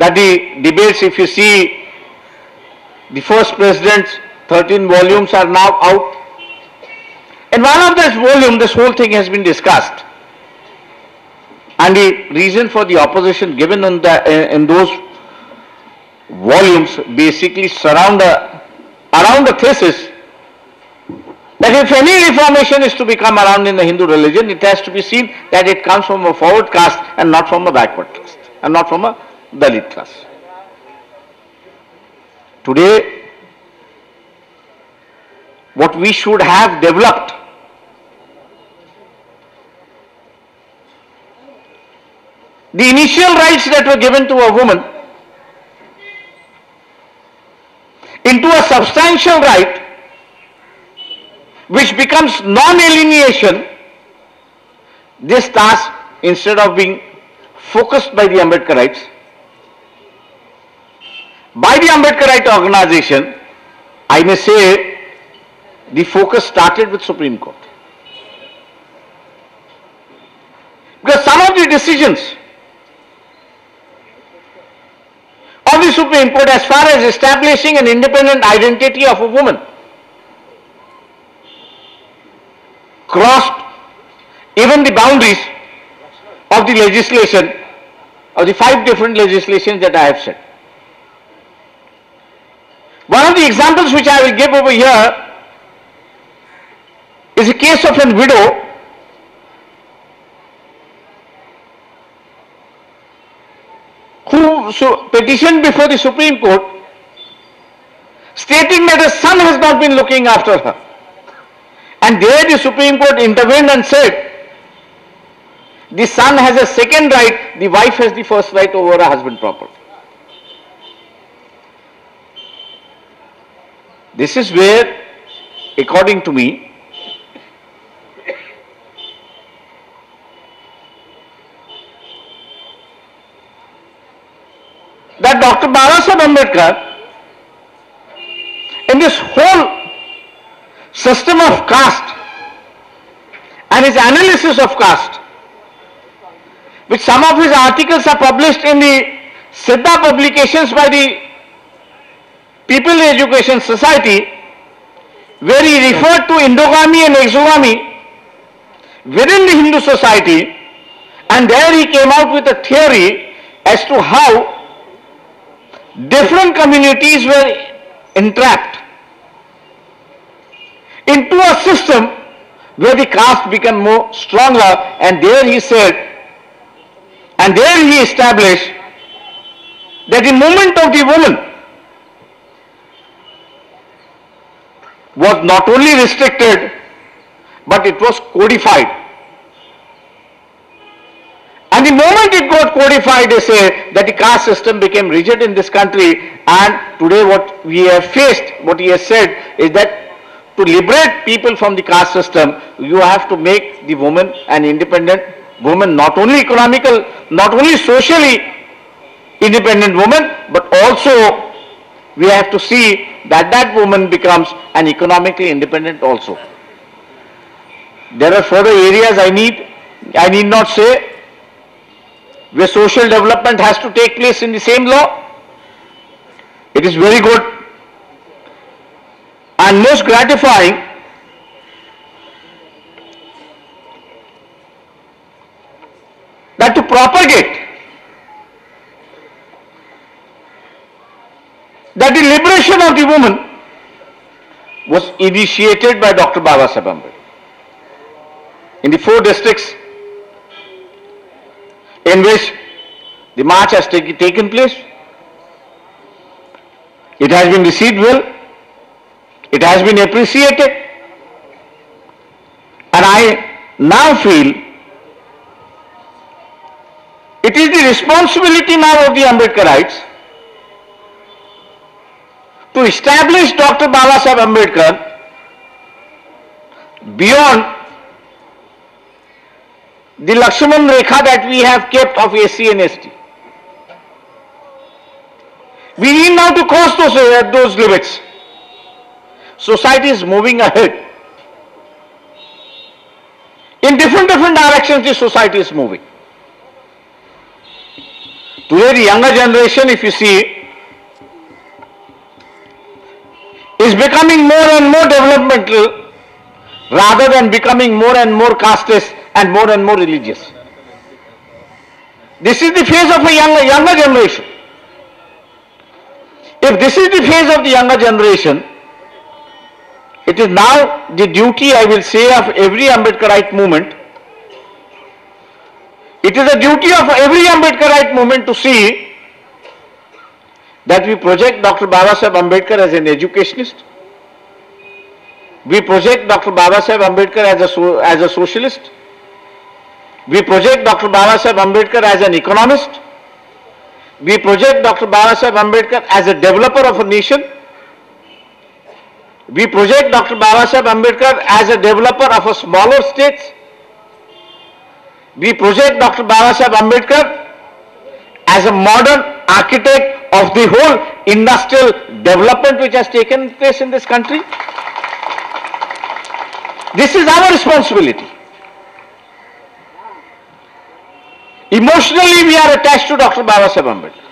that the debates, if you see, the first president's 13 volumes are now out. In one of those volumes, this whole thing has been discussed. And the reason for the opposition given in those volumes basically around the thesis that if any reformation is to become around in the Hindu religion, it has to be seen that it comes from a forward caste and not from a backward caste and not from a Dalit class. Today, what we should have developed the initial rights that were given to a woman into a substantial right which becomes non-alienation, this task, instead of being focused by the Ambedkarites, by the Ambedkarite organization, I may say the focus started with Supreme Court. Because some of the decisions of the Supreme Court as far as establishing an independent identity of a woman crossed even the boundaries of the legislation, of the 5 different legislations that I have said. One of the examples which I will give over here is a case of a widow who petitioned before the Supreme Court stating that her son has not been looking after her. And there the Supreme Court intervened and said, the son has a second right, the wife has the first right over her husband property. This is where, according to me, that Dr. Babasaheb Ambedkar, in this whole system of caste and his analysis of caste, which some of his articles are published in the Siddha publications by the People Education Society, where he referred to endogamy and exogamy within the Hindu society, and there he came out with a theory as to how different communities were entrapped into a system where the caste became more stronger, and there he said, and there he established that the movement of the woman was not only restricted, but it was codified. And the moment it got codified, they say that the caste system became rigid in this country, and today what we have faced, what he has said is that to liberate people from the caste system, you have to make the woman an independent woman, not only economical, not only socially independent woman, but also we have to see that that woman becomes an economically independent also. There are further areas I need not say, where social development has to take place in the same law. It is very good and most gratifying that to propagate that the liberation of the woman was initiated by Dr. Babasaheb Ambedkar in the 4 districts in which the march has taken place. It has been received well, it has been appreciated, and I now feel it is the responsibility now of the Ambedkarites to establish Dr. Babasaheb Ambedkar beyond the Lakshman Rekha that we have kept of SC and ST. We need now to cross those limits. Society is moving ahead. In different directions the society is moving. Today the younger generation, if you see, is becoming more and more developmental rather than becoming more and more casteist and more religious. This is the phase of a younger generation. If this is the phase of the younger generation, it is now the duty, I will say, of every Ambedkarite movement. It is a duty of every Ambedkarite movement to see that we project Dr. Babasaheb Ambedkar as an educationist. We project Dr. Babasaheb Ambedkar as a socialist. We project Dr. Babasaheb Ambedkar as an economist. We project Dr. Babasaheb Ambedkar as a developer of a nation. We project Dr. Babasaheb Ambedkar as a developer of a smaller states. We project Dr. Babasaheb Ambedkar as a modern architect of the whole industrial development which has taken place in this country. This is our responsibility. Emotionally, we are attached to Dr. Babasaheb Ambedkar.